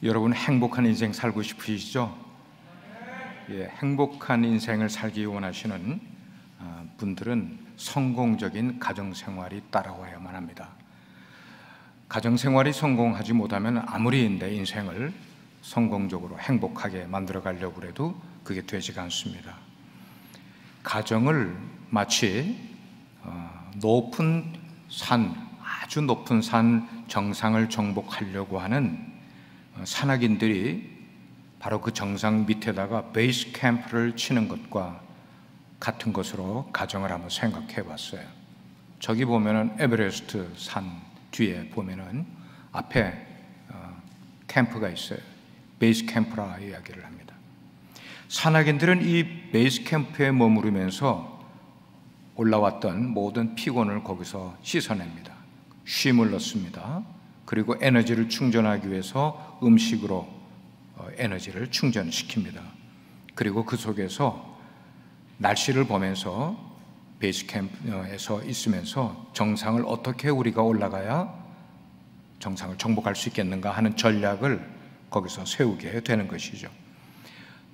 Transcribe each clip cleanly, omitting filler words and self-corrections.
여러분 행복한 인생 살고 싶으시죠? 예, 행복한 인생을 살기 원하시는 분들은 성공적인 가정생활이 따라와야만 합니다. 가정생활이 성공하지 못하면 아무리 내 인생을 성공적으로 행복하게 만들어 가려고 해도 그게 되지가 않습니다. 가정을 마치 높은 산, 아주 높은 산 정상을 정복하려고 하는 산악인들이 바로 그 정상 밑에다가 베이스 캠프를 치는 것과 같은 것으로 가정을 한번 생각해 봤어요. 저기 보면은 에베레스트 산 뒤에 보면은 앞에 캠프가 있어요. 베이스 캠프라 이야기를 합니다. 산악인들은 이 베이스 캠프에 머무르면서 올라왔던 모든 피곤을 거기서 씻어냅니다. 쉼을 넣습니다. 그리고 에너지를 충전하기 위해서 음식으로 에너지를 충전시킵니다. 그리고 그 속에서 날씨를 보면서 베이스 캠프에서 있으면서 정상을 어떻게 우리가 올라가야 정상을 정복할 수 있겠는가 하는 전략을 거기서 세우게 되는 것이죠.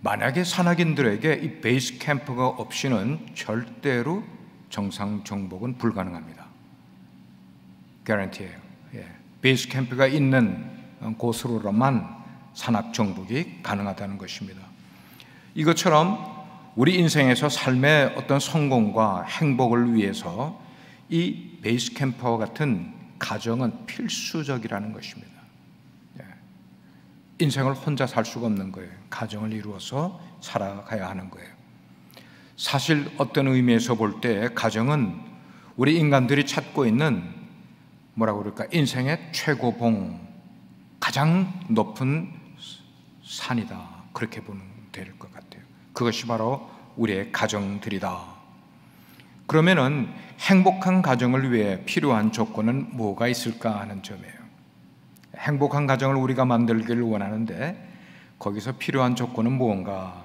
만약에 산악인들에게 이 베이스 캠프가 없이는 절대로 정상 정복은 불가능합니다. 개런티예요. 베이스 캠프가 있는 곳으로만 산악 정복이 가능하다는 것입니다. 이것처럼 우리 인생에서 삶의 어떤 성공과 행복을 위해서 이 베이스 캠프와 같은 가정은 필수적이라는 것입니다. 인생을 혼자 살 수가 없는 거예요. 가정을 이루어서 살아가야 하는 거예요. 사실 어떤 의미에서 볼 때 가정은 우리 인간들이 찾고 있는 뭐라고 그럴까? 인생의 최고봉, 가장 높은 산이다. 그렇게 보면 될 것 같아요. 그것이 바로 우리의 가정들이다. 그러면은 행복한 가정을 위해 필요한 조건은 뭐가 있을까 하는 점이에요. 행복한 가정을 우리가 만들기를 원하는데 거기서 필요한 조건은 무언가?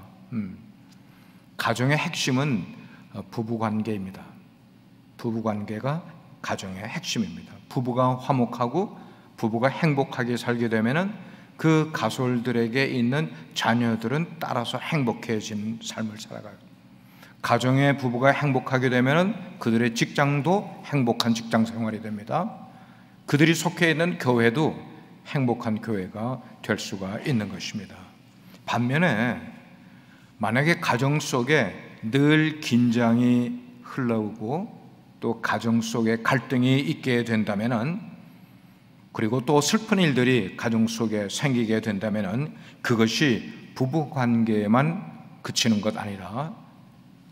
가정의 핵심은 부부관계입니다. 부부관계가 가정의 핵심입니다. 부부가 화목하고 부부가 행복하게 살게 되면은 그 가솔들에게 있는 자녀들은 따라서 행복해진 삶을 살아가요. 가정의 부부가 행복하게 되면은 그들의 직장도 행복한 직장 생활이 됩니다. 그들이 속해 있는 교회도 행복한 교회가 될 수가 있는 것입니다. 반면에 만약에 가정 속에 늘 긴장이 흘러오고 또 가정 속에 갈등이 있게 된다면은, 그리고 또 슬픈 일들이 가정 속에 생기게 된다면은 그것이 부부 관계에만 그치는 것 아니라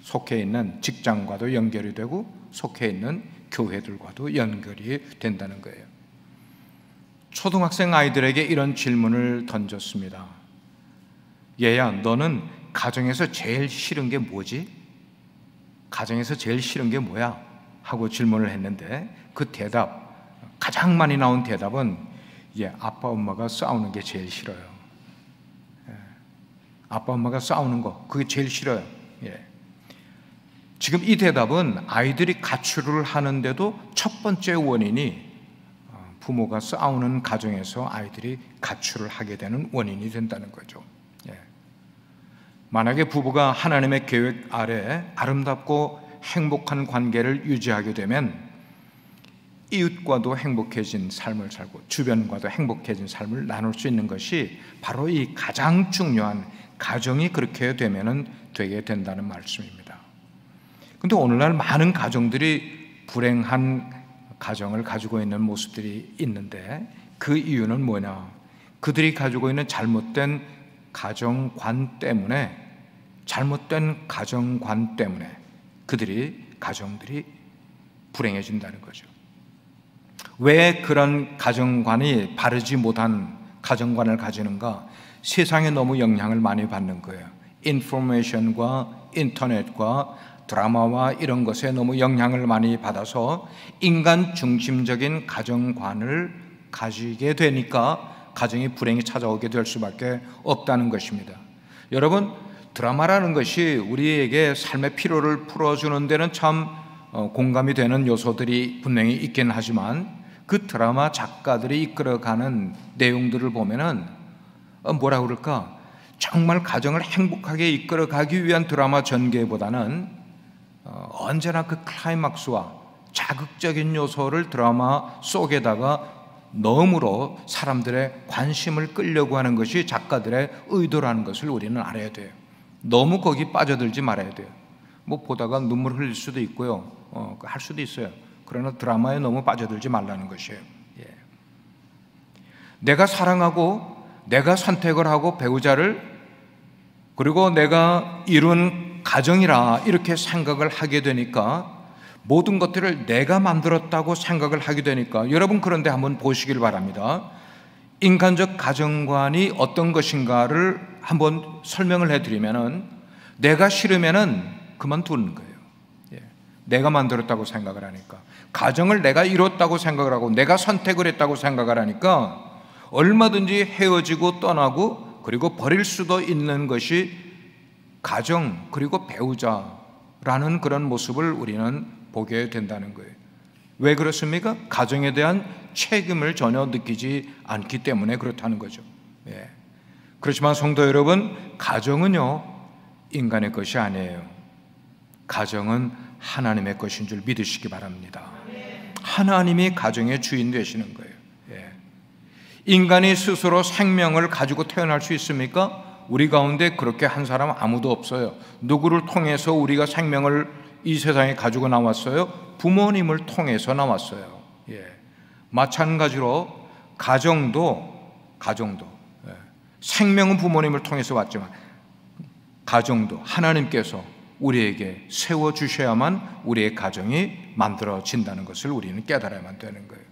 속해 있는 직장과도 연결이 되고 속해 있는 교회들과도 연결이 된다는 거예요. 초등학생 아이들에게 이런 질문을 던졌습니다. 얘야, 너는 가정에서 제일 싫은 게 뭐지? 가정에서 제일 싫은 게 뭐야? 하고 질문을 했는데 그 대답, 가장 많이 나온 대답은 아빠 엄마가 싸우는 게 제일 싫어요. 아빠 엄마가 싸우는 거, 그게 제일 싫어요. 지금 이 대답은 아이들이 가출을 하는데도 첫 번째 원인이 부모가 싸우는 가정에서 아이들이 가출을 하게 되는 원인이 된다는 거죠. 만약에 부부가 하나님의 계획 아래 아름답고 행복한 관계를 유지하게 되면 이웃과도 행복해진 삶을 살고 주변과도 행복해진 삶을 나눌 수 있는 것이 바로 이 가장 중요한 가정이 그렇게 되면 되게 된다는 말씀입니다. 그런데 오늘날 많은 가정들이 불행한 가정을 가지고 있는 모습들이 있는데 그 이유는 뭐냐? 그들이 가지고 있는 잘못된 가정관 때문에, 잘못된 가정관 때문에 가정들이 불행해진다는 거죠. 왜 그런 가정관이 바르지 못한 가정관을 가지는가? 세상에 너무 영향을 많이 받는 거예요. 인포메이션과 인터넷과 드라마와 이런 것에 너무 영향을 많이 받아서 인간 중심적인 가정관을 가지게 되니까 가정이 불행이 찾아오게 될 수밖에 없다는 것입니다. 여러분, 드라마라는 것이 우리에게 삶의 피로를 풀어주는 데는 참 공감이 되는 요소들이 분명히 있긴 하지만 그 드라마 작가들이 이끌어가는 내용들을 보면은 뭐라 그럴까? 정말 가정을 행복하게 이끌어가기 위한 드라마 전개보다는 언제나 그 클라이막스와 자극적인 요소를 드라마 속에다가 넣음으로 사람들의 관심을 끌려고 하는 것이 작가들의 의도라는 것을 우리는 알아야 돼요. 너무 거기 빠져들지 말아야 돼요. 뭐 보다가 눈물 흘릴 수도 있고요, 할 수도 있어요. 그러나 드라마에 너무 빠져들지 말라는 것이에요. 내가 사랑하고 내가 선택을 하고 배우자를, 그리고 내가 이룬 가정이라 이렇게 생각을 하게 되니까, 모든 것들을 내가 만들었다고 생각을 하게 되니까, 여러분 그런데 한번 보시길 바랍니다. 인간적 가정관이 어떤 것인가를 한번 설명을 해드리면은, 내가 싫으면은 그만두는 거예요. 내가 만들었다고 생각을 하니까, 가정을 내가 이뤘다고 생각을 하고 내가 선택을 했다고 생각을 하니까 얼마든지 헤어지고 떠나고 그리고 버릴 수도 있는 것이 가정 그리고 배우자라는 그런 모습을 우리는 보게 된다는 거예요. 왜 그렇습니까? 가정에 대한 책임을 전혀 느끼지 않기 때문에 그렇다는 거죠. 그렇지만 성도 여러분, 가정은요 인간의 것이 아니에요. 가정은 하나님의 것인 줄 믿으시기 바랍니다. 하나님이 가정의 주인 되시는 거예요. 인간이 스스로 생명을 가지고 태어날 수 있습니까? 우리 가운데 그렇게 한 사람 아무도 없어요. 누구를 통해서 우리가 생명을 이 세상에 가지고 나왔어요? 부모님을 통해서 나왔어요. 마찬가지로 가정도 생명은 부모님을 통해서 왔지만 가정도 하나님께서 우리에게 세워주셔야만 우리의 가정이 만들어진다는 것을 우리는 깨달아야만 되는 거예요.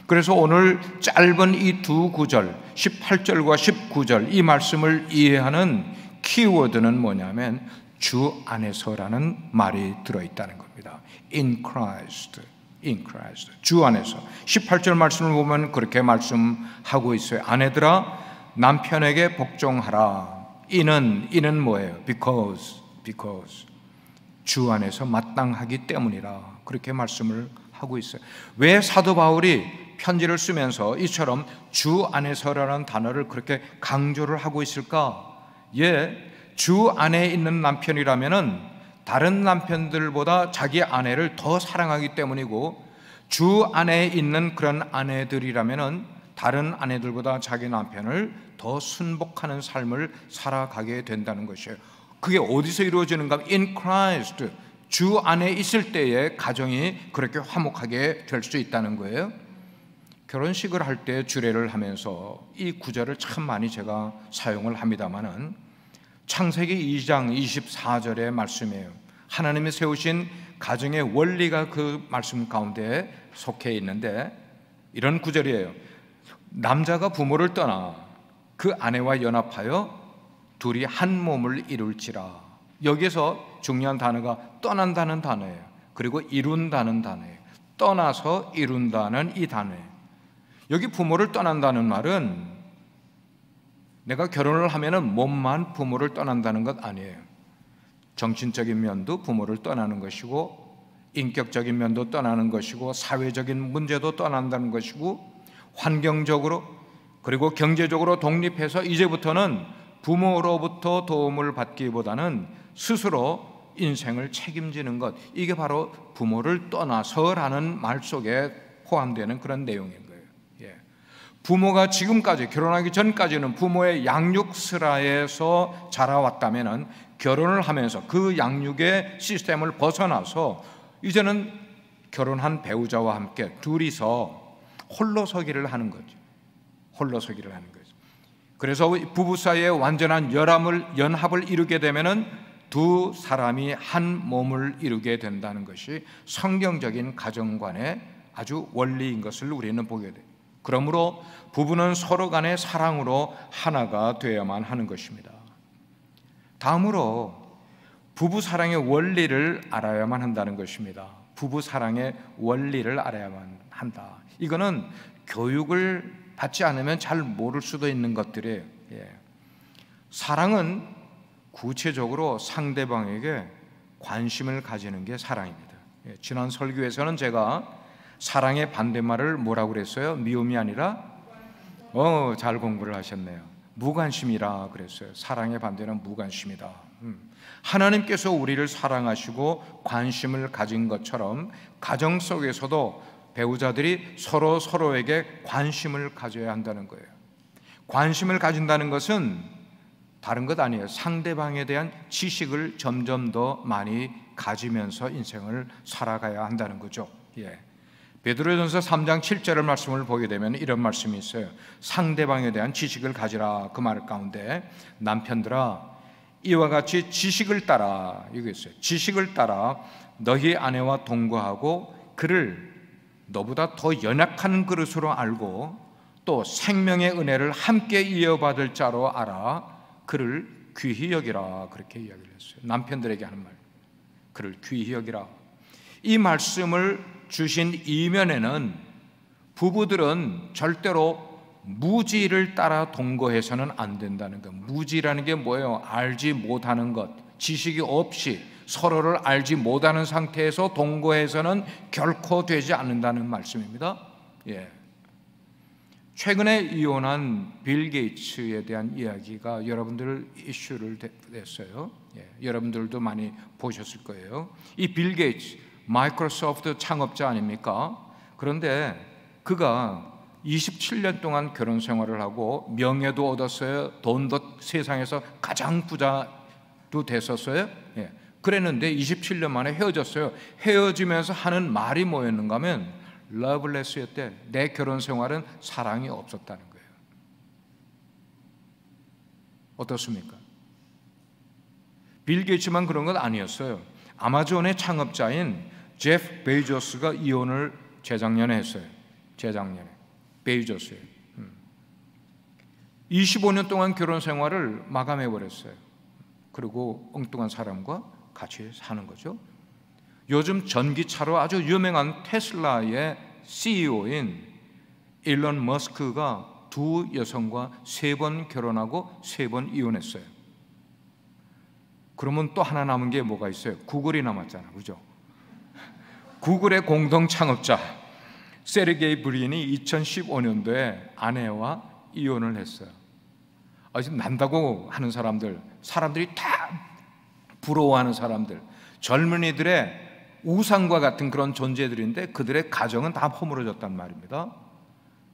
그래서 오늘 짧은 이 두 구절 18절과 19절 이 말씀을 이해하는 키워드는 뭐냐면 주 안에서라는 말이 들어있다는 겁니다. In Christ, in Christ. 주 안에서. 18절 말씀을 보면 그렇게 말씀하고 있어요. 아내들아 남편에게 복종하라. 이는 뭐예요? Because 주 안에서 마땅하기 때문이라, 그렇게 말씀을 하고 있어요. 왜 사도 바울이 편지를 쓰면서 이처럼 주 안에서라는 단어를 그렇게 강조를 하고 있을까? 주 안에 있는 남편이라면은 다른 남편들보다 자기 아내를 더 사랑하기 때문이고, 주 안에 있는 그런 아내들이라면은 다른 아내들보다 자기 남편을 더 순복하는 삶을 살아가게 된다는 것이에요. 그게 어디서 이루어지는가? In Christ, 주 안에 있을 때에 가정이 그렇게 화목하게 될 수 있다는 거예요. 결혼식을 할 때 주례를 하면서 이 구절을 참 많이 제가 사용을 합니다마는 창세기 2장 24절의 말씀이에요. 하나님이 세우신 가정의 원리가 그 말씀 가운데 속해 있는데 이런 구절이에요. 남자가 부모를 떠나 그 아내와 연합하여 둘이 한 몸을 이룰지라. 여기서 중요한 단어가 떠난다는 단어예요. 그리고 이룬다는 단어예요. 떠나서 이룬다는 이 단어예요. 여기 부모를 떠난다는 말은 내가 결혼을 하면은 몸만 부모를 떠난다는 것 아니에요. 정신적인 면도 부모를 떠나는 것이고, 인격적인 면도 떠나는 것이고, 사회적인 문제도 떠난다는 것이고, 환경적으로 그리고 경제적으로 독립해서 이제부터는 부모로부터 도움을 받기보다는 스스로 인생을 책임지는 것, 이게 바로 부모를 떠나서라는 말 속에 포함되는 그런 내용인 거예요. 부모가 지금까지 결혼하기 전까지는 부모의 양육슬하에서 자라왔다면 결혼을 하면서 그 양육의 시스템을 벗어나서 이제는 결혼한 배우자와 함께 둘이서 홀로서기를 하는 거죠. 홀로서기를 하는 거죠. 그래서 부부 사이에 완전한 연합을 이루게 되면은 두 사람이 한 몸을 이루게 된다는 것이 성경적인 가정관의 아주 원리인 것을 우리는 보게 돼요. 그러므로 부부는 서로 간의 사랑으로 하나가 되어야만 하는 것입니다. 다음으로 부부 사랑의 원리를 알아야만 한다는 것입니다. 부부 사랑의 원리를 알아야만 한다. 이거는 교육을 받지 않으면 잘 모를 수도 있는 것들이에요. 사랑은 구체적으로 상대방에게 관심을 가지는 게 사랑입니다. 지난 설교에서는 제가 사랑의 반대말을 뭐라고 그랬어요? 미움이 아니라 잘 공부를 하셨네요. 무관심이라 그랬어요. 사랑의 반대는 무관심이다. 하나님께서 우리를 사랑하시고 관심을 가진 것처럼 가정 속에서도 배우자들이 서로 서로에게 관심을 가져야 한다는 거예요. 관심을 가진다는 것은 다른 것 아니에요. 상대방에 대한 지식을 점점 더 많이 가지면서 인생을 살아가야 한다는 거죠. 베드로전서 3장 7절 말씀을 보게 되면 이런 말씀이 있어요. 상대방에 대한 지식을 가지라. 그 말 가운데 남편들아 이와 같이 지식을 따라, 이거 있어요. 지식을 따라 너희 아내와 동거하고 그를 너보다 더 연약한 그릇으로 알고 또 생명의 은혜를 함께 이어받을 자로 알아 그를 귀히 여기라. 그렇게 이야기를 했어요. 남편들에게 하는 말, 그를 귀히 여기라. 이 말씀을 주신 이면에는 부부들은 절대로 무지를 따라 동거해서는 안 된다는 것. 무지라는 게 뭐예요? 알지 못하는 것, 지식이 없이 서로를 알지 못하는 상태에서 동거해서는 결코 되지 않는다는 말씀입니다. 최근에 이혼한 빌 게이츠에 대한 이야기가 여러분들 이슈를 냈어요. 여러분들도 많이 보셨을 거예요. 이 빌 게이츠, 마이크로소프트 창업자 아닙니까? 그런데 그가 27년 동안 결혼 생활을 하고 명예도 얻었어요. 돈도 세상에서 가장 부자도 됐었어요. 그랬는데 27년 만에 헤어졌어요. 헤어지면서 하는 말이 뭐였는가 하면 러블레스였대. 내 결혼 생활은 사랑이 없었다는 거예요. 어떻습니까? 빌 게이츠만 그런 건 아니었어요. 아마존의 창업자인 제프 베이조스가 이혼을 재작년에 했어요. 재작년에 베이조스예요. 25년 동안 결혼 생활을 마감해 버렸어요. 그리고 엉뚱한 사람과 같이 사는 거죠. 요즘 전기차로 아주 유명한 테슬라의 CEO인 일론 머스크가 두 여성과 3번 결혼하고 3번 이혼했어요. 그러면 또 하나 남은 게 뭐가 있어요? 구글이 남았잖아요. 그죠? 구글의 공동 창업자 세르게이 브린이 2015년도에 아내와 이혼을 했어요. 지금 난다고 하는 사람들이 다 부러워하는 사람들, 젊은이들의 우상과 같은 그런 존재들인데 그들의 가정은 다 허물어졌단 말입니다.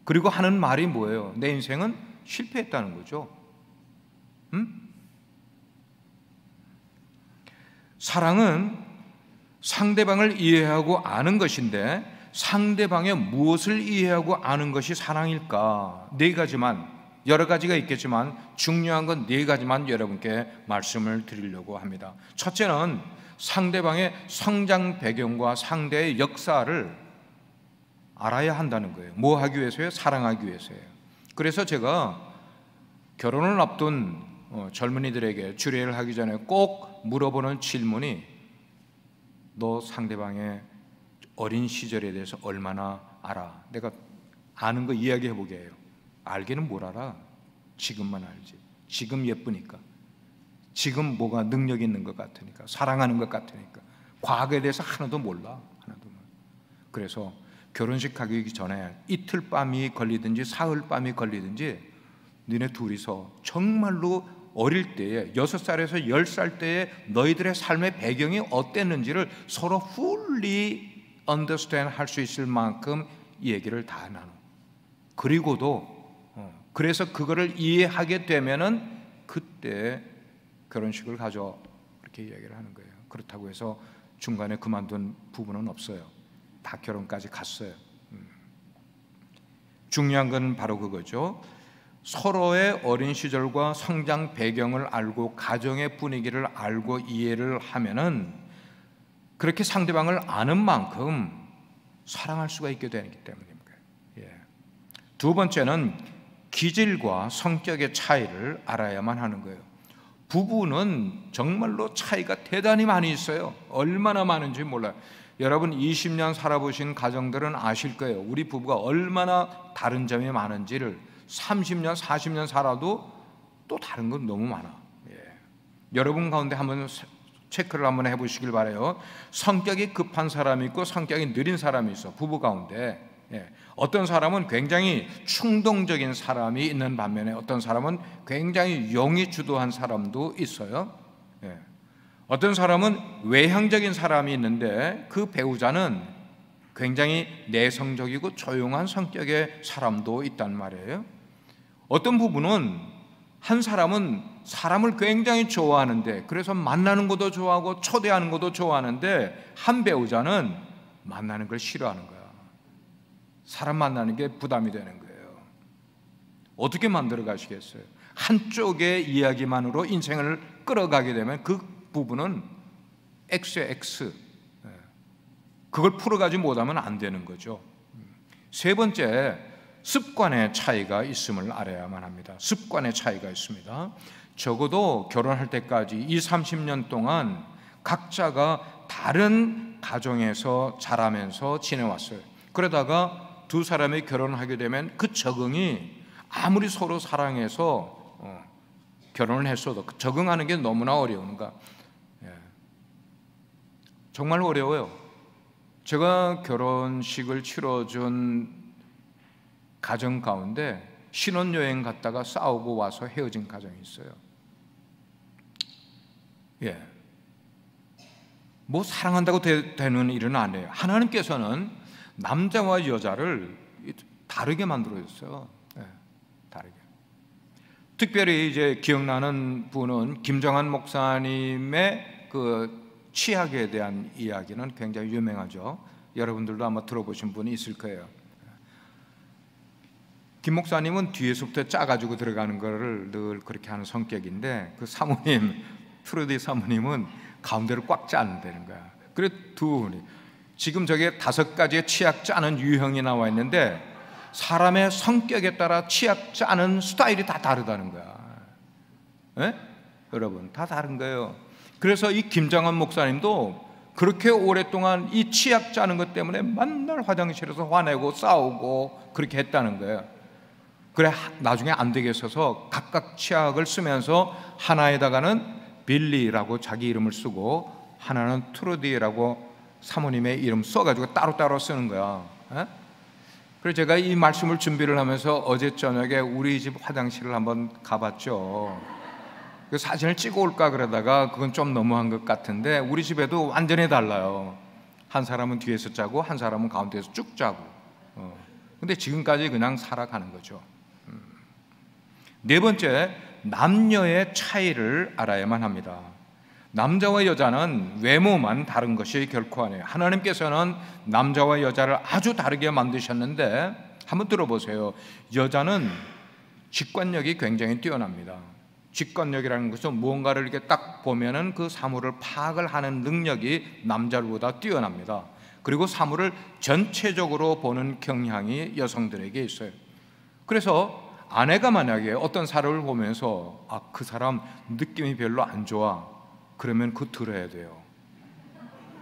그리고 하는 말이 뭐예요? 내 인생은 실패했다는 거죠. 사랑은 상대방을 이해하고 아는 것인데 상대방의 무엇을 이해하고 아는 것이 사랑일까? 4가지만, 여러 가지가 있겠지만 중요한 건 4가지만 여러분께 말씀을 드리려고 합니다. 첫째는 상대방의 성장 배경과 상대의 역사를 알아야 한다는 거예요. 뭐 하기 위해서요? 사랑하기 위해서예요. 그래서 제가 결혼을 앞둔 젊은이들에게 주례를 하기 전에 꼭 물어보는 질문이 너 상대방의 어린 시절에 대해서 얼마나 알아? 내가 아는 거 이야기해 보게 해요. 알기는 뭘 알아? 지금만 알지. 지금 예쁘니까, 지금 뭐가 능력 있는 것 같으니까, 사랑하는 것 같으니까. 과거에 대해서 하나도 몰라. 그래서 결혼식 가기 전에 이틀 밤이 걸리든지 사흘 밤이 걸리든지 너네 둘이서 정말로 어릴 때에 6살에서 10살 때에 너희들의 삶의 배경이 어땠는지를 서로 fully understand 할 수 있을 만큼 얘기를 다 나눠. 그리고도 그래서 그거를 이해하게 되면은 그때 결혼식을 가져, 이렇게 이야기를 하는 거예요. 그렇다고 해서 중간에 그만둔 부부는 없어요. 다 결혼까지 갔어요. 중요한 건 바로 그거죠. 서로의 어린 시절과 성장 배경을 알고 가정의 분위기를 알고 이해를 하면은 그렇게 상대방을 아는 만큼 사랑할 수가 있게 되기 때문입니다. 두 번째는 기질과 성격의 차이를 알아야만 하는 거예요. 부부는 정말로 차이가 대단히 많이 있어요. 얼마나 많은지 몰라요. 여러분 20년 살아보신 가정들은 아실 거예요. 우리 부부가 얼마나 다른 점이 많은지를. 30년, 40년 살아도 또 다른 건 너무 많아. 여러분 가운데 한번 체크를 한번 해보시길 바라요. 성격이 급한 사람이 있고 성격이 느린 사람이 있어. 부부 가운데 어떤 사람은 굉장히 충동적인 사람이 있는 반면에 어떤 사람은 굉장히 용이 주도한 사람도 있어요. 어떤 사람은 외향적인 사람이 있는데 그 배우자는 굉장히 내성적이고 조용한 성격의 사람도 있단 말이에요. 어떤 부분은 한 사람은 사람을 굉장히 좋아하는데, 그래서 만나는 것도 좋아하고 초대하는 것도 좋아하는데, 한 배우자는 만나는 걸 싫어하는 거야. 사람 만나는 게 부담이 되는 거예요. 어떻게 만들어 가시겠어요? 한쪽의 이야기만으로 인생을 끌어가게 되면 그 부분은 X의 X, 그걸 풀어가지 못하면 안 되는 거죠. 세 번째, 습관의 차이가 있음을 알아야만 합니다. 습관의 차이가 있습니다. 적어도 결혼할 때까지 20, 30년 동안 각자가 다른 가정에서 자라면서 지내왔어요. 그러다가 두 사람이 결혼하게 되면 그 적응이 아무리 서로 사랑해서 결혼을 했어도 적응하는 게 너무나 어려운가. 정말 어려워요. 제가 결혼식을 치러준 가정 가운데 신혼여행 갔다가 싸우고 와서 헤어진 가정이 있어요. 뭐 사랑한다고 되는 일은 아니에요. 하나님께서는 남자와 여자를 다르게 만들어줬어요. 다르게. 특별히 이제 기억나는 분은 김정한 목사님의 그 치약에 대한 이야기는 굉장히 유명하죠. 여러분들도 아마 들어보신 분이 있을 거예요. 김 목사님은 뒤에서부터 짜가지고 들어가는 거를 늘 그렇게 하는 성격인데, 그 사모님, 트루디 사모님은 가운데를 꽉 짜는다는 거야. 그래 두 분이 지금 저게 5가지의 치약 짜는 유형이 나와 있는데, 사람의 성격에 따라 치약 짜는 스타일이 다 다르다는 거야. 여러분, 다 다른 거예요. 그래서 이 김정한 목사님도 그렇게 오랫동안 이 치약 짜는 것 때문에 맨날 화장실에서 화내고 싸우고 그렇게 했다는 거예요. 그래 나중에 안 되겠어서 각각 치약을 쓰면서 하나에다가는 빌리라고 자기 이름을 쓰고 하나는 트루디라고 사모님의 이름 써가지고 따로따로 쓰는 거야. 그래서 제가 이 말씀을 준비를 하면서 어제 저녁에 우리 집 화장실을 한번 가봤죠. 그 사진을 찍어 올까 그러다가 그건 좀 너무한 것 같은데, 우리 집에도 완전히 달라요. 한 사람은 뒤에서 짜고 한 사람은 가운데에서 쭉 짜고. 근데 지금까지 그냥 살아가는 거죠. 네 번째, 남녀의 차이를 알아야만 합니다. 남자와 여자는 외모만 다른 것이 결코 아니에요. 하나님께서는 남자와 여자를 아주 다르게 만드셨는데, 한번 들어보세요. 여자는 직관력이 굉장히 뛰어납니다. 직관력이라는 것은 무언가를 이렇게 딱 보면은 그 사물을 파악을 하는 능력이 남자보다 뛰어납니다. 그리고 사물을 전체적으로 보는 경향이 여성들에게 있어요. 그래서 아내가 만약에 어떤 사람을 보면서 그 사람 느낌이 별로 안 좋아, 그러면 그거 들어야 돼요.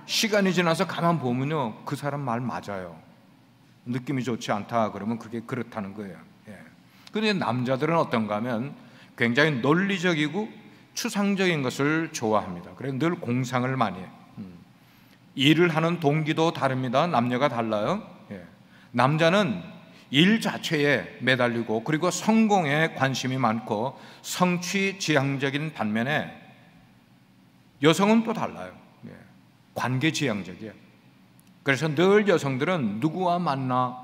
시간이 지나서 가만 보면요, 그 사람 말 맞아요. 느낌이 좋지 않다 그러면 그게 그렇다는 거예요. 그런데 남자들은 어떤가 하면 굉장히 논리적이고 추상적인 것을 좋아합니다. 그래서 늘 공상을 많이 해요. 일을 하는 동기도 다릅니다. 남녀가 달라요. 남자는 일 자체에 매달리고 그리고 성공에 관심이 많고 성취지향적인 반면에 여성은 또 달라요. 관계지향적이에요. 그래서 늘 여성들은 누구와 만나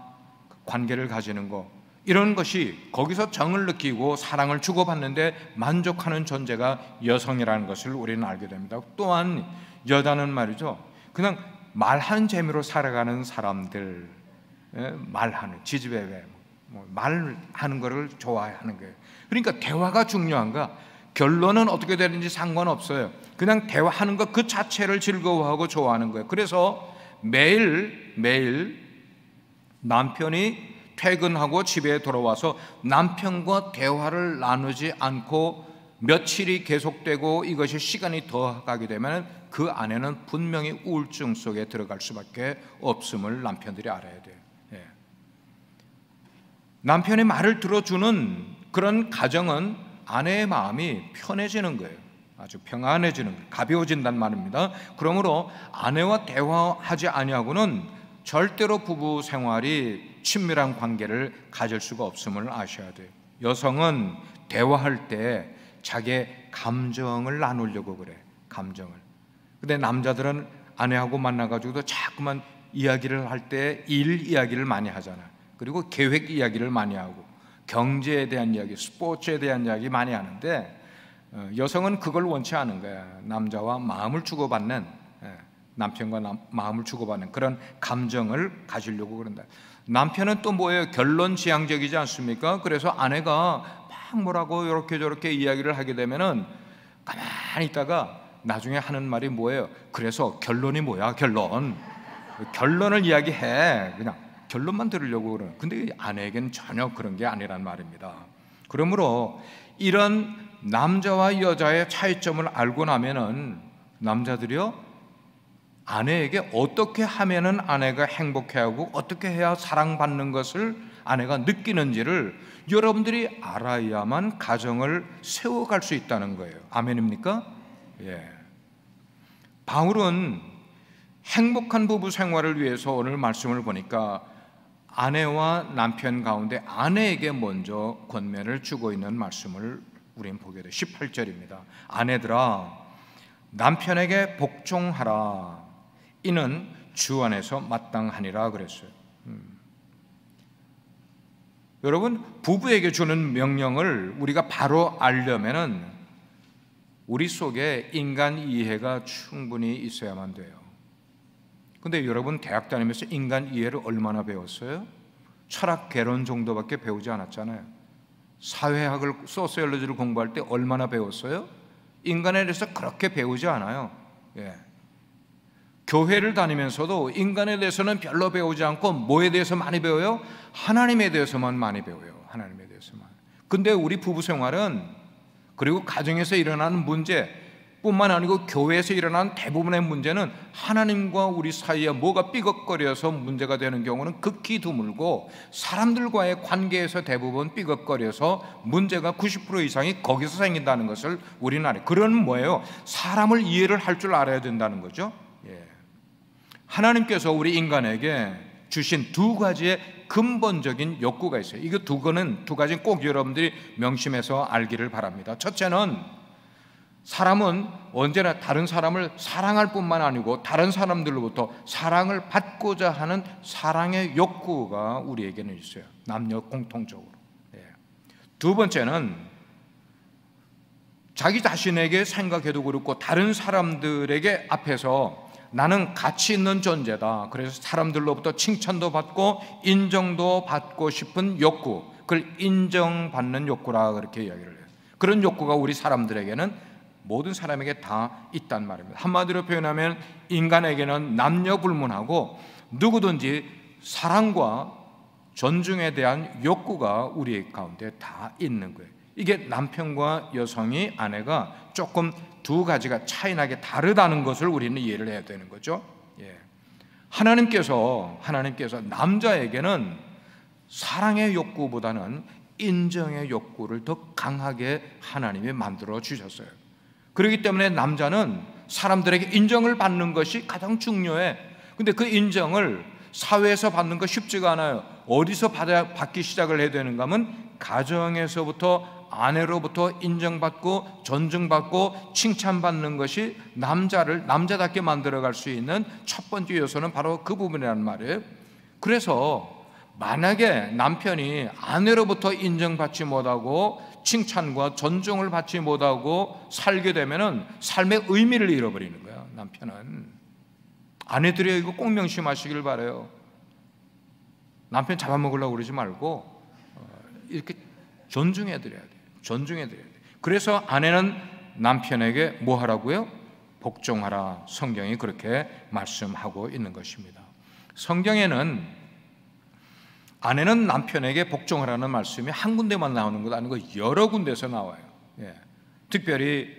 관계를 가지는 거, 이런 것이 거기서 정을 느끼고 사랑을 주고받는데 만족하는 존재가 여성이라는 것을 우리는 알게 됩니다. 또한 여자는 말이죠, 그냥 말하는 재미로 살아가는 사람들, 말하는 지지배배, 말하는 것을 좋아하는 거예요. 그러니까 대화가 중요한가? 결론은 어떻게 되는지 상관없어요. 그냥 대화하는 것 그 자체를 즐거워하고 좋아하는 거예요. 그래서 매일 남편이 퇴근하고 집에 돌아와서 남편과 대화를 나누지 않고 며칠이 계속되고 이것이 시간이 더 가게 되면 그 아내는 분명히 우울증 속에 들어갈 수밖에 없음을 남편들이 알아야 돼요. 남편의 말을 들어주는 그런 가정은 아내의 마음이 편해지는 거예요. 아주 평안해지는 거예요. 가벼워진단 말입니다. 그러므로 아내와 대화하지 아니하고는 절대로 부부 생활이 친밀한 관계를 가질 수가 없음을 아셔야 돼요. 여성은 대화할 때 자기의 감정을 나누려고 그래. 감정을. 근데 남자들은 아내하고 만나가지고도 자꾸만 이야기를 할 때 일 이야기를 많이 하잖아. 그리고 계획 이야기를 많이 하고 경제에 대한 이야기, 스포츠에 대한 이야기 많이 하는데 여성은 그걸 원치 않은 거야. 남자와 마음을 주고받는, 남편과 마음을 주고받는 그런 감정을 가지려고 그런다. 남편은 또 뭐예요? 결론지향적이지 않습니까? 그래서 아내가 막 뭐라고 이렇게 저렇게 이야기를 하게 되면은 가만히 있다가 나중에 하는 말이 뭐예요? 그래서 결론이 뭐야? 결론을 이야기해. 그냥 결론만 들으려고 그러는. 근데 아내에게는 전혀 그런 게 아니란 말입니다. 그러므로 이런 남자와 여자의 차이점을 알고 나면은 남자들이요, 아내에게 어떻게 하면은 아내가 행복해하고 어떻게 해야 사랑받는 것을 아내가 느끼는지를 여러분들이 알아야만 가정을 세워갈 수 있다는 거예요. 아멘입니까? 예. 바울은 행복한 부부 생활을 위해서 오늘 말씀을 보니까 아내와 남편 가운데 아내에게 먼저 권면을 주고 있는 말씀을 우리는 보게 돼요. 18절입니다. 아내들아, 남편에게 복종하라. 이는 주 안에서 마땅하니라 그랬어요. 여러분, 부부에게 주는 명령을 우리가 바로 알려면은 우리 속에 인간 이해가 충분히 있어야만 돼요. 근데 여러분, 대학 다니면서 인간 이해를 얼마나 배웠어요? 철학 개론 정도밖에 배우지 않았잖아요. 사회학을, 소시올로지를 공부할 때 얼마나 배웠어요? 인간에 대해서 그렇게 배우지 않아요. 예. 교회를 다니면서도 인간에 대해서는 별로 배우지 않고 뭐에 대해서 많이 배워요? 하나님에 대해서만 많이 배워요. 하나님에 대해서만. 근데 우리 부부 생활은, 그리고 가정에서 일어나는 문제뿐만 아니고 교회에서 일어나는 대부분의 문제는 하나님과 우리 사이에 뭐가 삐걱거려서 문제가 되는 경우는 극히 드물고, 사람들과의 관계에서 대부분 삐걱거려서 문제가 90% 이상이 거기서 생긴다는 것을 우리는 알아요. 그런 뭐예요? 사람을 이해를 할 줄 알아야 된다는 거죠. 하나님께서 우리 인간에게 주신 두 가지의 근본적인 욕구가 있어요. 이거 두 가지는 꼭 여러분들이 명심해서 알기를 바랍니다. 첫째는, 사람은 언제나 다른 사람을 사랑할 뿐만 아니고 다른 사람들로부터 사랑을 받고자 하는 사랑의 욕구가 우리에게는 있어요. 남녀 공통적으로. 두 번째는, 자기 자신에게 생각해도 그렇고 다른 사람들에게 앞에서 나는 가치 있는 존재다. 그래서 사람들로부터 칭찬도 받고 인정도 받고 싶은 욕구, 그걸 인정받는 욕구라 그렇게 이야기를 해요. 그런 욕구가 우리 사람들에게는, 모든 사람에게 다 있단 말입니다. 한마디로 표현하면 인간에게는 남녀 불문하고 누구든지 사랑과 존중에 대한 욕구가 우리 가운데 다 있는 거예요. 이게 남편과 여성이, 아내가 조금 두 가지가 차이나게 다르다는 것을 우리는 이해를 해야 되는 거죠. 하나님께서 남자에게는 사랑의 욕구보다는 인정의 욕구를 더 강하게 하나님이 만들어 주셨어요. 그렇기 때문에 남자는 사람들에게 인정을 받는 것이 가장 중요해. 근데 그 인정을 사회에서 받는 거 쉽지가 않아요. 어디서 받기 시작을 해야 되는가 하면 가정에서부터, 아내로부터 인정받고 존중받고 칭찬받는 것이 남자를 남자답게 만들어갈 수 있는 첫 번째 요소는 바로 그 부분이란 말이에요. 그래서 만약에 남편이 아내로부터 인정받지 못하고 칭찬과 존중을 받지 못하고 살게 되면은 삶의 의미를 잃어버리는 거야. 남편은. 아내들이 이거 꼭 명심하시길 바라요. 남편 잡아먹으려고 그러지 말고 이렇게 존중해 드려야 돼요. 존중해 드려야 돼요. 그래서 아내는 남편에게 뭐 하라고요? 복종하라. 성경이 그렇게 말씀하고 있는 것입니다. 성경에는 아내는 남편에게 복종하라는 말씀이 한 군데만 나오는 것 아니고 여러 군데서 나와요. 특별히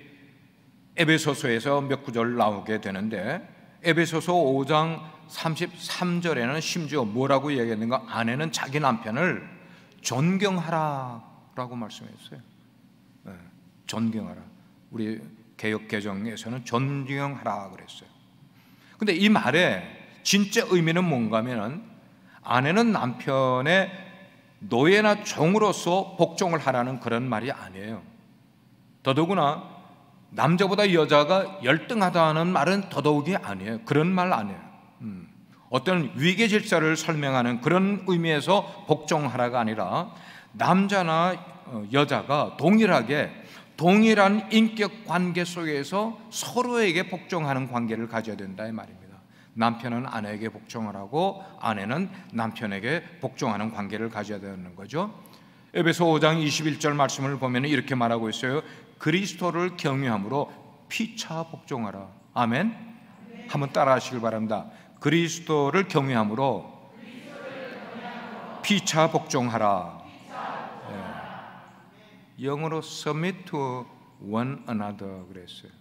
에베소서에서 몇 구절 나오게 되는데, 에베소서 5장 33절에는 심지어 뭐라고 얘기했는가? 아내는 자기 남편을 존경하라라고 말씀했어요. 존경하라. 우리 개역 개정에서는 존경하라 그랬어요. 근데 이 말에 진짜 의미는 뭔가 하면은 아내는 남편의 노예나 종으로서 복종을 하라는 그런 말이 아니에요. 더더구나 남자보다 여자가 열등하다는 말은 더더욱이 아니에요. 그런 말 아니에요. 어떤 위계 질서를 설명하는 그런 의미에서 복종하라가 아니라 남자나 여자가 동일한 인격 관계 속에서 서로에게 복종하는 관계를 가져야 된다 이 말입니다. 남편은 아내에게 복종을 하고 아내는 남편에게 복종하는 관계를 가져야 되는 거죠. 에베소 5장 21절 말씀을 보면 이렇게 말하고 있어요. 그리스도를 경외함으로 피차 복종하라. 아멘. 한번 따라 하시길 바랍니다. 그리스도를 경외함으로 피차 복종하라. 영어로 submit to one another 그랬어요.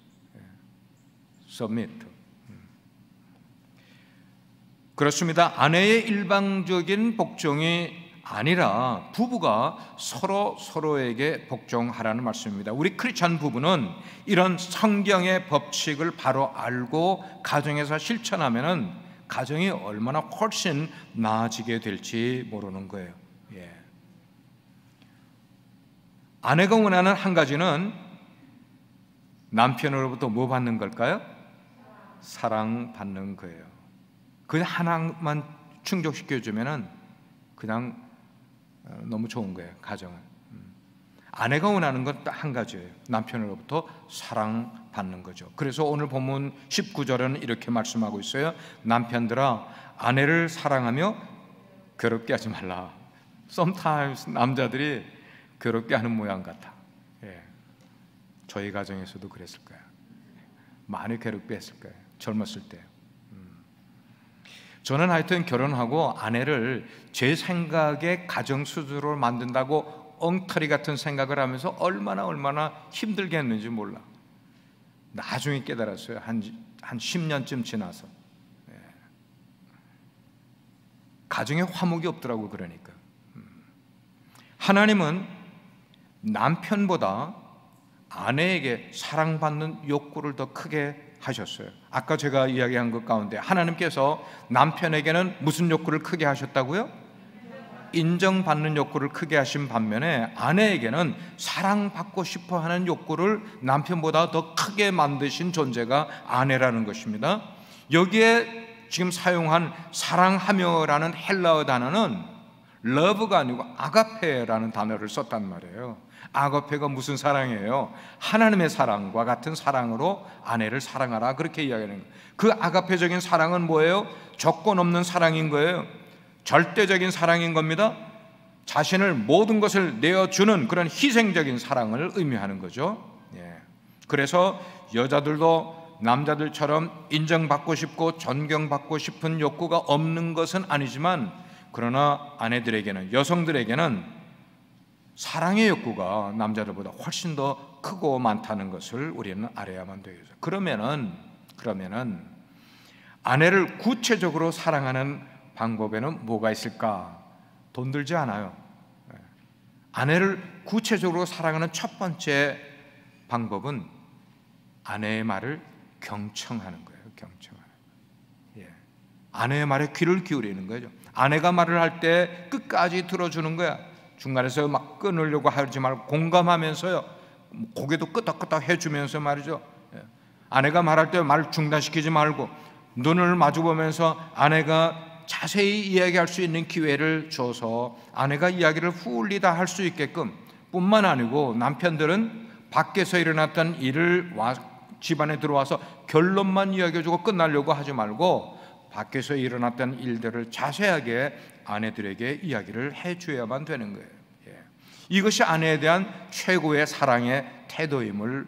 submit. 그렇습니다. 아내의 일방적인 복종이 아니라 부부가 서로에게 복종하라는 말씀입니다. 우리 크리스찬 부부는 이런 성경의 법칙을 바로 알고 가정에서 실천하면은 가정이 얼마나 훨씬 나아지게 될지 모르는 거예요. 아내가 원하는 한 가지는 남편으로부터 뭐 받는 걸까요? 사랑받는 거예요. 그 하나만 충족시켜주면은 그냥 너무 좋은 거예요. 가정은. 아내가 원하는 건 딱 한 가지예요. 남편으로부터 사랑받는 거죠. 그래서 오늘 본문 19절은 이렇게 말씀하고 있어요. 남편들아 아내를 사랑하며 괴롭게 하지 말라. Sometimes 남자들이 괴롭게 하는 모양 같아. 저희 가정에서도 그랬을 거예요. 많이 괴롭게 했을 거예요. 젊었을 때. 저는 하여튼 결혼하고 아내를 제 생각의 가정 수주로 만든다고 엉터리 같은 생각을 하면서 얼마나 힘들게 했는지 몰라. 나중에 깨달았어요. 한 10년쯤 지나서. 가정에 화목이 없더라고. 그러니까 하나님은 남편보다 아내에게 사랑받는 욕구를 더 크게 하셨어요. 아까 제가 이야기한 것 가운데 하나님께서 남편에게는 무슨 욕구를 크게 하셨다고요? 인정받는 욕구를 크게 하신 반면에 아내에게는 사랑받고 싶어하는 욕구를 남편보다 더 크게 만드신 존재가 아내라는 것입니다. 여기에 지금 사용한 사랑하며라는 헬라어 단어는 러브가 아니고 아가페라는 단어를 썼단 말이에요. 아가페가 무슨 사랑이에요? 하나님의 사랑과 같은 사랑으로 아내를 사랑하라, 그렇게 이야기하는 거예요. 그 아가페적인 사랑은 뭐예요? 조건 없는 사랑인 거예요. 절대적인 사랑인 겁니다. 자신을 모든 것을 내어주는 그런 희생적인 사랑을 의미하는 거죠. 그래서 여자들도 남자들처럼 인정받고 싶고 존경받고 싶은 욕구가 없는 것은 아니지만, 그러나 아내들에게는, 여성들에게는 사랑의 욕구가 남자들보다 훨씬 더 크고 많다는 것을 우리는 알아야만 되겠죠. 그러면은 아내를 구체적으로 사랑하는 방법에는 뭐가 있을까? 돈 들지 않아요. 아내를 구체적으로 사랑하는 첫 번째 방법은 아내의 말을 경청하는 거예요. 경청하는 거예요. 아내의 말에 귀를 기울이는 거죠. 아내가 말을 할 때 끝까지 들어주는 거야. 중간에서 막 끊으려고 하지 말고 공감하면서요, 고개도 끄덕끄덕 해주면서 말이죠. 아내가 말할 때 말 중단시키지 말고 눈을 마주보면서 아내가 자세히 이야기할 수 있는 기회를 줘서 아내가 이야기를 훌리다 할 수 있게끔, 뿐만 아니고 남편들은 밖에서 일어났던 일을 집안에 들어와서 결론만 이야기해주고 끝나려고 하지 말고 밖에서 일어났던 일들을 자세하게 아내들에게 이야기를 해줘야만 되는 거예요. 이것이 아내에 대한 최고의 사랑의 태도임을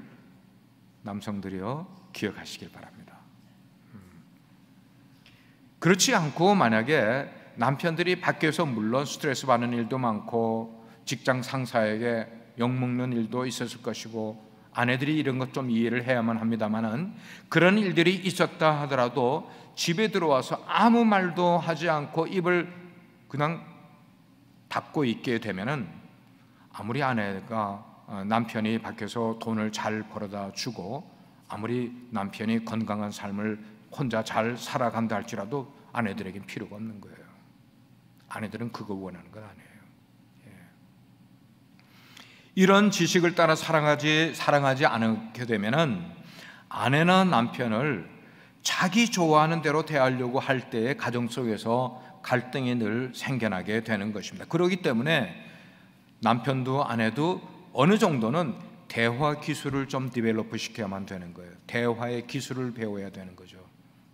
남성들이요 기억하시길 바랍니다. 그렇지 않고 만약에 남편들이 밖에서 물론 스트레스 받는 일도 많고 직장 상사에게 욕먹는 일도 있었을 것이고 아내들이 이런 것 좀 이해를 해야만 합니다만은, 그런 일들이 있었다 하더라도 집에 들어와서 아무 말도 하지 않고 입을 그냥 닫고 있게 되면은, 아무리 아내가 남편이 밖에서 돈을 잘 벌어다 주고 아무리 남편이 건강한 삶을 혼자 잘 살아간다 할지라도 아내들에겐 필요가 없는 거예요. 아내들은 그거 원하는 건 아니에요. 이런 지식을 따라 사랑하지 않게 되면은 아내나 남편을 자기 좋아하는 대로 대하려고 할 때에 가정 속에서 갈등이 늘 생겨나게 되는 것입니다. 그렇기 때문에 남편도 아내도 어느 정도는 대화 기술을 좀 디벨로프 시켜야만 되는 거예요. 대화의 기술을 배워야 되는 거죠.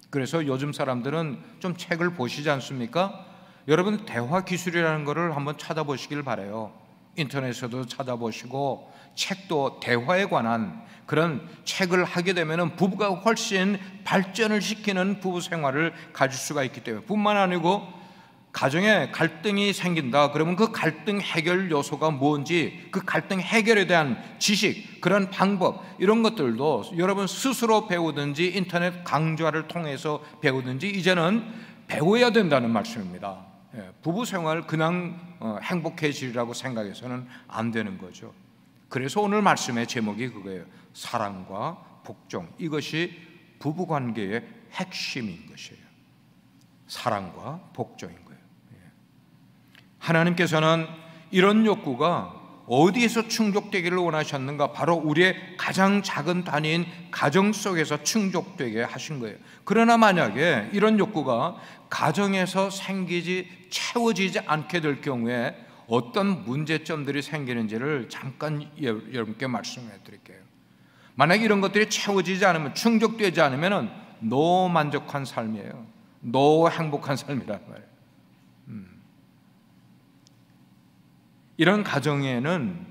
그래서 요즘 사람들은 좀 책을 보시지 않습니까? 여러분, 대화 기술이라는 것을 한번 찾아보시길 바라요. 인터넷에도 찾아보시고 책도 대화에 관한 그런 책을 하게 되면 부부가 훨씬 발전을 시키는 부부 생활을 가질 수가 있기 때문에, 뿐만 아니고 가정에 갈등이 생긴다 그러면 그 갈등 해결 요소가 뭔지, 그 갈등 해결에 대한 지식, 그런 방법, 이런 것들도 여러분 스스로 배우든지 인터넷 강좌를 통해서 배우든지 이제는 배워야 된다는 말씀입니다. 부부 생활 그냥 행복해지리라고 생각해서는 안 되는 거죠. 그래서 오늘 말씀의 제목이 그거예요. 사랑과 복종. 이것이 부부관계의 핵심인 것이에요. 사랑과 복종인 거예요. 하나님께서는 이런 욕구가 어디에서 충족되기를 원하셨는가? 바로 우리의 가장 작은 단위인 가정 속에서 충족되게 하신 거예요. 그러나 만약에 이런 욕구가 가정에서 채워지지 않게 될 경우에 어떤 문제점들이 생기는지를 잠깐 여러분께 말씀해 드릴게요. 만약에 이런 것들이 채워지지 않으면, 충족되지 않으면 너무 만족한 삶이에요. 너무 행복한 삶이란 말이에요. 이런 가정에는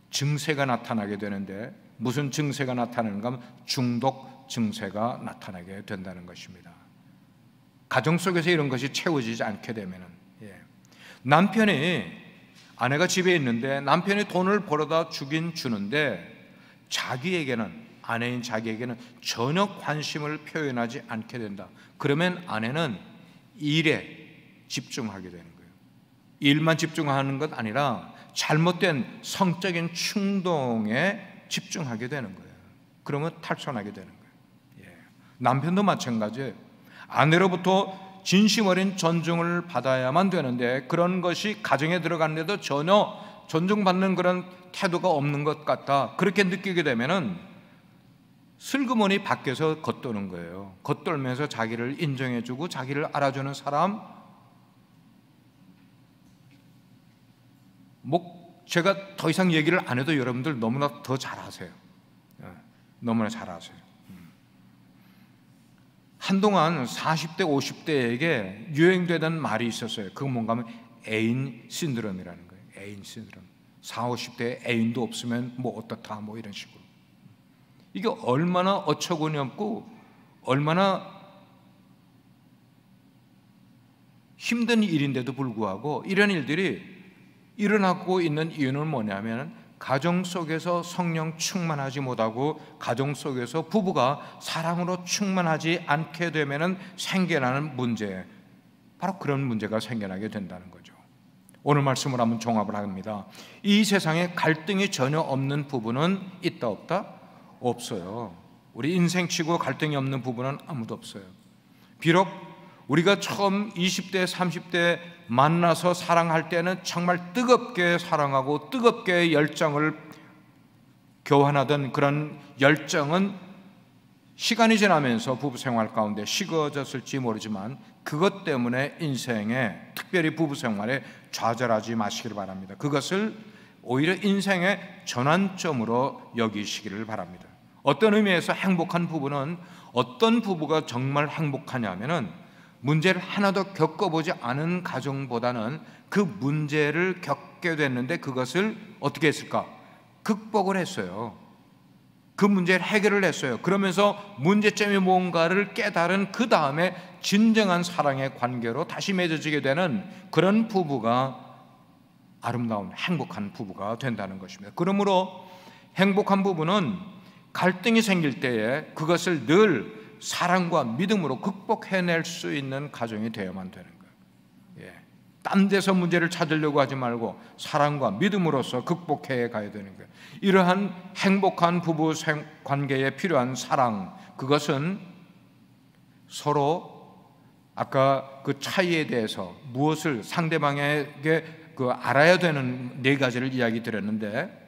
증세가 나타나게 되는데, 무슨 증세가 나타나는가 하면 중독 증세가 나타나게 된다는 것입니다. 가정 속에서 이런 것이 채워지지 않게 되면은, 남편이, 아내가 집에 있는데 남편이 돈을 벌어다 주긴 주는데 자기에게는, 아내인 자기에게는 전혀 관심을 표현하지 않게 된다. 그러면 아내는 일에 집중하게 되는 거예요. 일만 집중하는 것 아니라 잘못된 성적인 충동에 집중하게 되는 거예요. 그러면 탈선하게 되는 거예요. 남편도 마찬가지예요. 아내로부터 진심 어린 존중을 받아야만 되는데 그런 것이 가정에 들어갔는데도 전혀 존중받는 그런 태도가 없는 것 같다, 그렇게 느끼게 되면은 슬그머니 밖에서 겉도는 거예요. 겉돌면서 자기를 인정해주고 자기를 알아주는 사람, 제가 더 이상 얘기를 안 해도 여러분들 너무나 더 잘 아세요. 너무나 잘 아세요. 한동안 40대, 50대에게 유행되던 말이 있었어요. 그건 뭔가 하면 애인 신드롬이라는 거예요. 애인 신드롬. 40, 50대에 애인도 없으면 뭐 어떻다, 뭐 이런 식으로. 이게 얼마나 어처구니 없고 얼마나 힘든 일인데도 불구하고 이런 일들이 일어나고 있는 이유는 뭐냐면, 가정 속에서 성령 충만하지 못하고 가정 속에서 부부가 사랑으로 충만하지 않게 되면 생겨나는 문제, 바로 그런 문제가 생겨나게 된다는 거죠. 오늘 말씀을 한번 종합을 합니다. 이 세상에 갈등이 전혀 없는 부부는 있다 없다? 없어요. 우리 인생치고 갈등이 없는 부부는 아무도 없어요. 비록 우리가 처음 20대, 30대 만나서 사랑할 때는 정말 뜨겁게 사랑하고 뜨겁게 열정을 교환하던 그런 열정은 시간이 지나면서 부부 생활 가운데 식어졌을지 모르지만 그것 때문에 인생에, 특별히 부부 생활에 좌절하지 마시기를 바랍니다. 그것을 오히려 인생의 전환점으로 여기시기를 바랍니다. 어떤 의미에서 행복한 부부는, 어떤 부부가 정말 행복하냐면은 문제를 하나도 겪어보지 않은 가정보다는 그 문제를 겪게 됐는데 그것을 어떻게 했을까? 극복을 했어요. 그 문제를 해결을 했어요. 그러면서 문제점이 뭔가를 깨달은 그 다음에 진정한 사랑의 관계로 다시 맺어지게 되는 그런 부부가 아름다운 행복한 부부가 된다는 것입니다. 그러므로 행복한 부부는 갈등이 생길 때에 그것을 늘 사랑과 믿음으로 극복해낼 수 있는 가정이 되어야만 되는 거예요. 딴 데서 문제를 찾으려고 하지 말고 사랑과 믿음으로서 극복해 가야 되는 거예요. 이러한 행복한 부부 관계에 필요한 사랑, 그것은 서로 아까 그 차이에 대해서 무엇을 상대방에게 알아야 되는 네 가지를 이야기 드렸는데,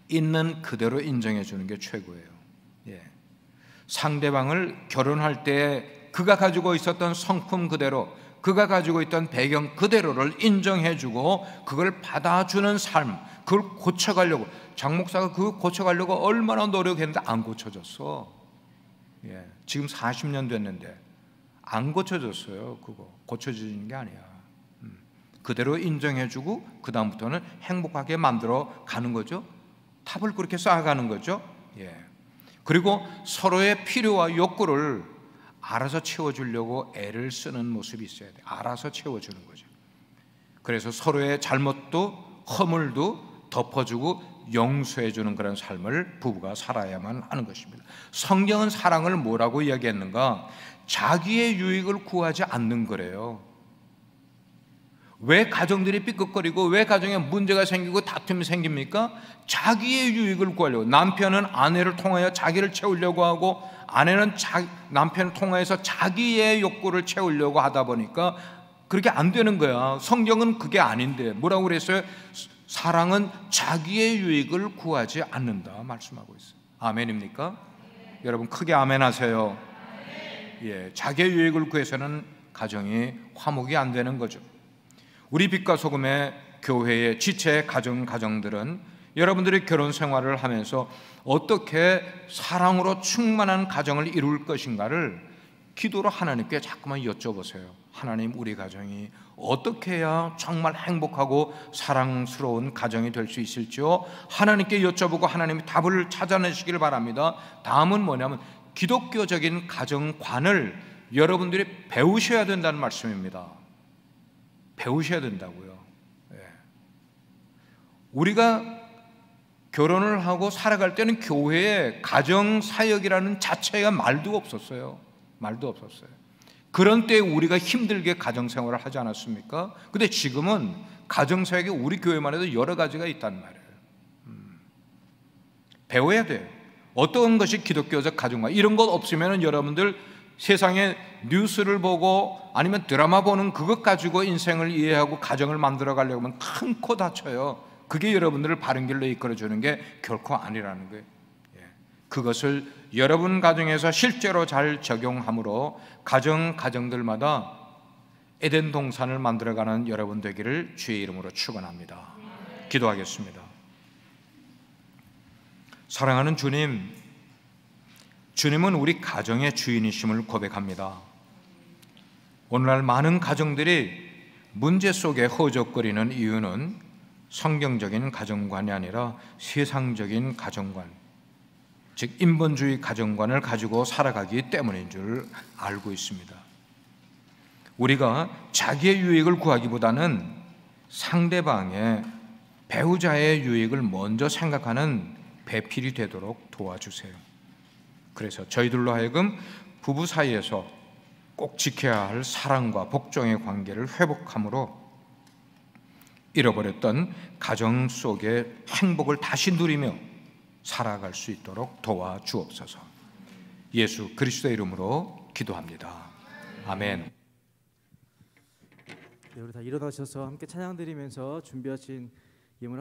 있는 그대로 인정해 주는 게 최고예요. 예. 상대방을 결혼할 때 그가 가지고 있었던 성품 그대로, 그가 가지고 있던 배경 그대로를 인정해 주고 그걸 받아주는 삶, 그걸 고쳐가려고, 장 목사가 그걸 고쳐가려고 얼마나 노력했는데 안 고쳐졌어. 예. 지금 40년 됐는데 안 고쳐졌어요. 그거 고쳐지는 게 아니야. 그대로 인정해주고 그 다음부터는 행복하게 만들어 가는 거죠. 탑을 그렇게 쌓아가는 거죠. 예. 그리고 서로의 필요와 욕구를 알아서 채워주려고 애를 쓰는 모습이 있어야 돼. 알아서 채워주는 거죠. 그래서 서로의 잘못도 허물도 덮어주고 용서해주는 그런 삶을 부부가 살아야만 하는 것입니다. 성경은 사랑을 뭐라고 이야기했는가? 자기의 유익을 구하지 않는 거래요. 왜 가정들이 삐걱거리고 왜 가정에 문제가 생기고 다툼이 생깁니까? 자기의 유익을 구하려고. 남편은 아내를 통하여 자기를 채우려고 하고, 아내는 남편을 통해서 자기의 욕구를 채우려고 하다 보니까 그렇게 안 되는 거야. 성경은 그게 아닌데 뭐라고 그랬어요? 사랑은 자기의 유익을 구하지 않는다 말씀하고 있어요. 아멘입니까? 여러분 크게 아멘 하세요. 예, 자기의 유익을 구해서는 가정이 화목이 안 되는 거죠. 우리 빛과 소금의 교회의 지체 가정들은 여러분들이 결혼 생활을 하면서 어떻게 사랑으로 충만한 가정을 이룰 것인가를 기도로 하나님께 자꾸만 여쭤보세요. 하나님, 우리 가정이 어떻게 해야 정말 행복하고 사랑스러운 가정이 될 수 있을지요? 하나님께 여쭤보고 하나님이 답을 찾아내시길 바랍니다. 다음은 뭐냐면 기독교적인 가정관을 여러분들이 배우셔야 된다는 말씀입니다. 배우셔야 된다고요. 예. 우리가 결혼을 하고 살아갈 때는 교회에 가정사역이라는 자체가 말도 없었어요. 말도 없었어요. 그런 때에 우리가 힘들게 가정생활을 하지 않았습니까? 근데 지금은 가정사역이 우리 교회만 해도 여러 가지가 있단 말이에요. 배워야 돼요. 어떤 것이 기독교적 가정관, 이런 것 없으면 여러분들 세상에 뉴스를 보고 아니면 드라마 보는 그것 가지고 인생을 이해하고 가정을 만들어 가려고 하면 큰 코 다쳐요. 그게 여러분들을 바른 길로 이끌어주는 게 결코 아니라는 거예요. 그것을 여러분 가정에서 실제로 잘 적용함으로 가정들마다 에덴 동산을 만들어가는 여러분 되기를 주의 이름으로 축원합니다. 기도하겠습니다. 사랑하는 주님, 주님은 우리 가정의 주인이심을 고백합니다. 오늘날 많은 가정들이 문제 속에 허우적거리는 이유는 성경적인 가정관이 아니라 세상적인 가정관, 즉 인본주의 가정관을 가지고 살아가기 때문인 줄 알고 있습니다. 우리가 자기의 유익을 구하기보다는 상대방의, 배우자의 유익을 먼저 생각하는 배필이 되도록 도와주세요. 그래서 저희들로 하여금 부부 사이에서 꼭 지켜야 할 사랑과 복종의 관계를 회복함으로 잃어버렸던 가정 속의 행복을 다시 누리며 살아갈 수 있도록 도와주옵소서. 예수 그리스도의 이름으로 기도합니다. 아멘. 네, 우리 다 일어나셔서 함께 찬양 드리면서 준비하신 예물